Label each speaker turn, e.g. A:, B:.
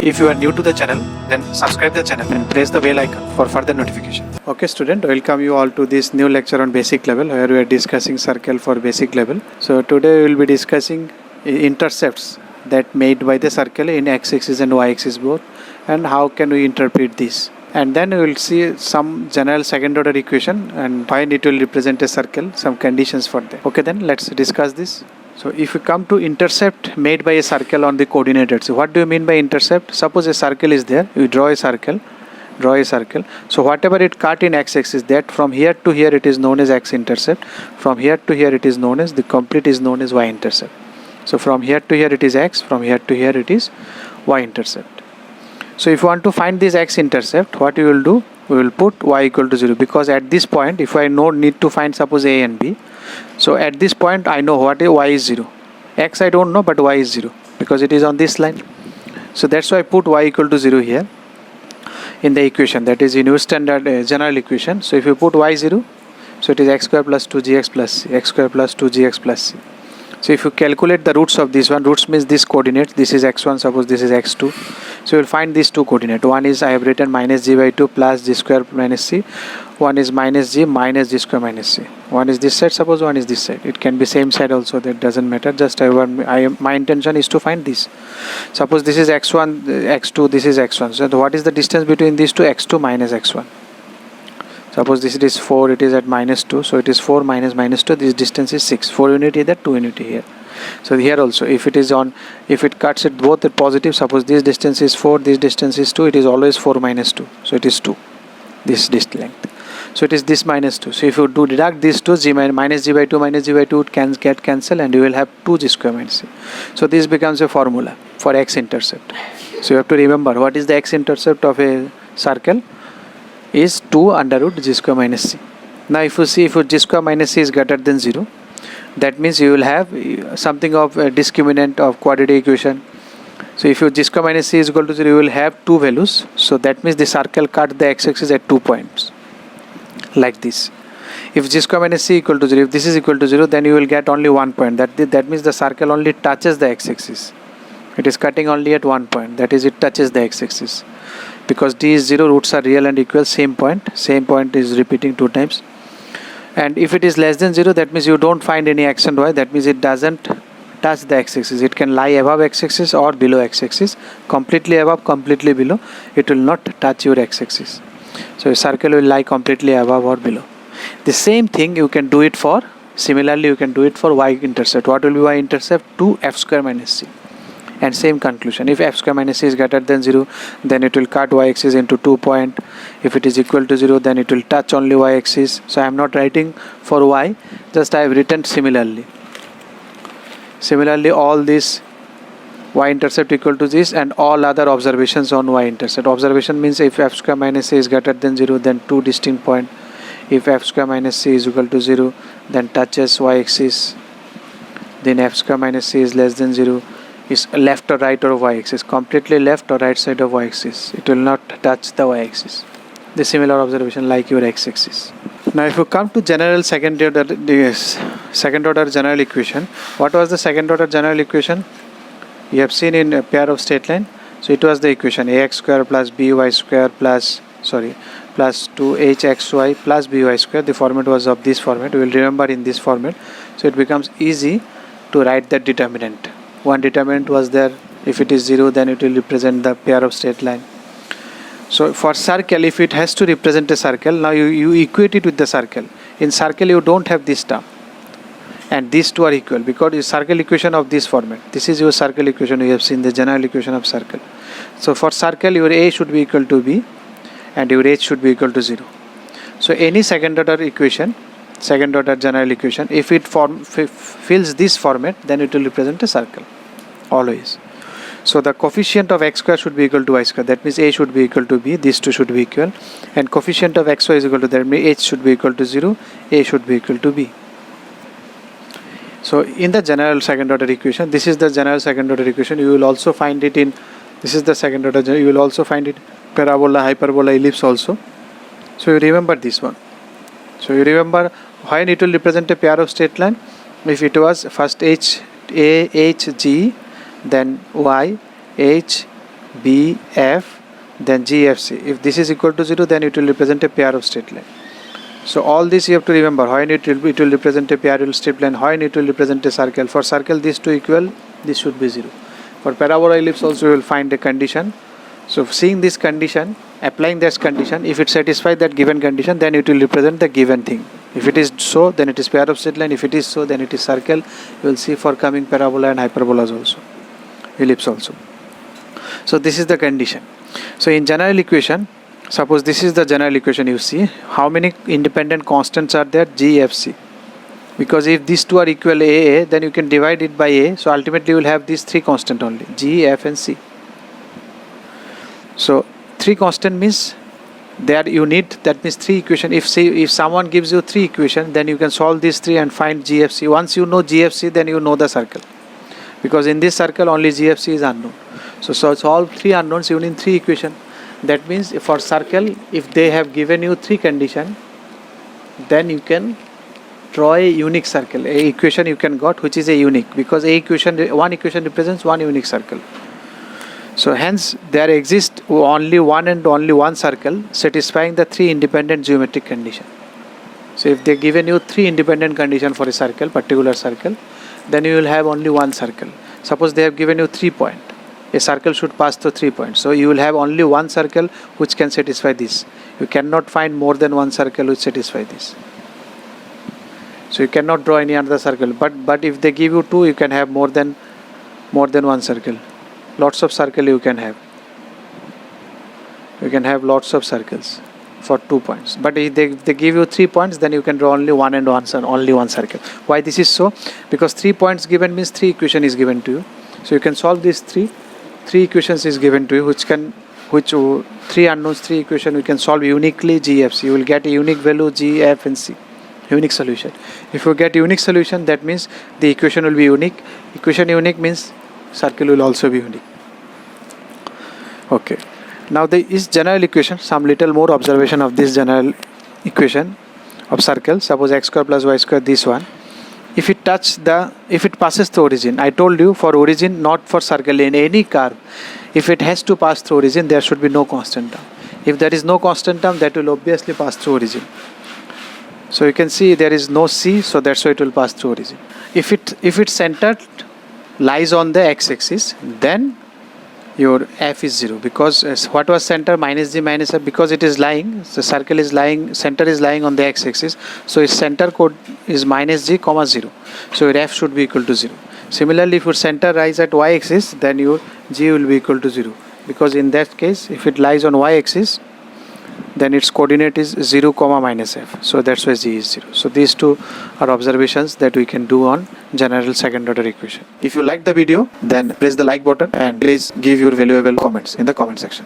A: If you are new to the channel, then subscribe the channel and press the bell icon for further notification. Okay student, welcome you all to this new lecture on basic level where we are discussing circle for basic level. So today we will be discussing intercepts that made by the circle in x-axis and y-axis both, and how can we interpret this. And then we will see some general second order equation and why it will represent a circle, some conditions for that. Okay, then let's discuss this. So if we come to intercept made by a circle on the coordinates, what do you mean by intercept? Suppose a circle is there, you draw a circle. So whatever it cut in x-axis, that from here to here it is known as x-intercept. From here to here it is known as, the complete is known as y-intercept. So from here to here it is x, from here to here it is y-intercept. So if you want to find this x-intercept, what you will do? We will put y equal to 0, because at this point, if I need to find suppose a and b, so at this point I know what y is 0. X I don't know, but y is 0 because it is on this line. So that's why I put y equal to 0 here in the equation, that is in your standard general equation. So if you put y 0, so it is x square plus 2gx plus c, x square plus 2gx plus c. So if you calculate the roots of this one, roots means this coordinate, this is x1, suppose this is x2. So you will find these two coordinates. One is I have written minus g by 2 plus g square minus c. One is minus g minus g square minus c. One is this side, suppose one is this side. It can be same side also, that doesn't matter. Just my intention is to find this. Suppose this is x1, x2, this is x1. So what is the distance between these two? x2 minus x1. Suppose this is 4, it is at minus 2. So it is 4 minus minus 2. This distance is 6. 4 unit here, 2 unit here. So here also, if it is on, if it cuts it both at positive, suppose this distance is 4, this distance is 2, it is always 4 minus 2. So it is 2, this length. So it is this minus 2. So if you do deduct these two, g minus g by 2 minus g by 2, it can get cancelled and you will have 2g square minus c. So this becomes a formula for x-intercept. So you have to remember what is the x-intercept of a circle is 2 under root g square minus c. Now if you see, if your g square minus c is greater than 0, that means you will have something of a discriminant of quadratic equation. So if your g square minus c is equal to 0, you will have two values. So that means the circle cut the x-axis at 2 points, like this. If g square minus c equal to 0, if this is equal to 0, then you will get only 1 point. That means the circle only touches the x-axis. It is cutting only at 1 point, that is it touches the x-axis. Because d is 0, roots are real and equal, same point is repeating 2 times. And if it is less than 0, that means you don't find any x and y, that means it doesn't touch the x-axis. It can lie above x-axis or below x-axis, completely above, completely below. It will not touch your x-axis. So a circle will lie completely above or below. The same thing you can do it for, similarly you can do it for y-intercept. What will be y-intercept? 2f square minus c. And same conclusion, if f square minus c is greater than 0, then it will cut y-axis into 2 points. If it is equal to 0, then it will touch only y-axis. So I am not writing for y, just I have written similarly. Similarly, all this y-intercept equal to this and all other observations on y-intercept. Observation means if f square minus c is greater than 0, then 2 distinct points. If f square minus c is equal to 0, then touches y-axis. Then f square minus c is less than 0. Is left or right or y-axis, completely left or right side of y-axis. It will not touch the y-axis. The similar observation like your x-axis. Now if you come to general second order general equation, what was the second order general equation? You have seen in a pair of straight line. So it was the equation ax square plus by square plus 2hxy plus by square. The format was of this format. We will remember in this format. So it becomes easy to write the determinant. One determinant was there. If it is 0, then it will represent the pair of straight line. So for circle, if it has to represent a circle, now you equate it with the circle. In circle you don't have this term, and these two are equal because it's circle equation of this format. This is your circle equation. You have seen the general equation of circle. So for circle, your a should be equal to b and your h should be equal to 0. So any second order equation, second order general equation, if it fills this format, then it will represent a circle always. So the coefficient of x square should be equal to y square, that means a should be equal to b, these two should be equal, and coefficient of xy is equal to, that means h should be equal to 0, a should be equal to b. So in the general second order equation, this is the general second order equation. You will also find it in, this is the second order, you will also find it parabola, hyperbola, ellipse also. So you remember this one. So you remember when it will represent a pair of straight line. If it was first h, a, h, g, then y, h, B, F, then G, F, C. If this is equal to 0, then it will represent a pair of straight line. So all this you have to remember. When it will represent a parallel straight line, when it will represent a circle. For circle, these two equal, this should be 0. For parabola ellipse also you will find a condition. So seeing this condition, applying this condition, if it satisfies that given condition, then it will represent the given thing. If it is so, then it is pair of straight line. If it is so, then it is circle. You will see for coming parabola and hyperbolas also, ellipse also. So this is the condition. So in general equation, suppose this is the general equation you see. How many independent constants are there? G, F, C. Because if these two are equal A, then you can divide it by A. So ultimately you will have these three constant only, G, F and C. So three constant means there you need, that means three equation. If someone gives you three equation, then you can solve these three and find GFC. Once you know GFC, then you know the circle. Because in this circle only GFC is unknown. So solve three unknowns, you need three equation. That means for circle, if they have given you three condition, then you can draw a unique circle. A equation you can got which is a unique, because one equation represents one unique circle. So hence there exists only one circle satisfying the three independent geometric condition. So if they given you three independent condition for a circle, particular circle, then you will have only one circle. Suppose they have given you 3 points. A circle should pass through 3 points. So you will have only one circle which can satisfy this. You cannot find more than one circle which satisfy this. So you cannot draw any other circle. But if they give you two, you can have more than one circle. Lots of circle you can have. You can have lots of circles for 2 points. But if they give you 3 points, then you can draw only one circle. Why this is so? Because 3 points given means 3 equation is given to you. So you can solve these three equations is given to you, which three unknowns, 3 equation we can solve uniquely GFC. You will get a unique value G, F and C. Unique solution. If you get unique solution, that means the equation will be unique. Equation unique means circle will also be unique. Okay. Now there is general equation. Some little more observation of this general equation of circle. Suppose x square plus y square, this one. If it passes through origin, I told you for origin, not for circle, in any curve, if it has to pass through origin, there should be no constant term. If there is no constant term, that will obviously pass through origin. So you can see there is no C, so that's why it will pass through origin. If its center lies on the x-axis, then your F is 0, because what was center? Minus G minus F, because it is lying, the circle is lying, center is lying on the x-axis, so its center code is minus G comma 0, so your F should be equal to 0. Similarly, if your center lies at y-axis, then your G will be equal to 0, because in that case, if it lies on y-axis, then its coordinate is 0 comma minus F, so that's why G is 0. So these two are observations that we can do on general second order equation. If you like the video, then press the like button and please give your valuable comments in the comment section.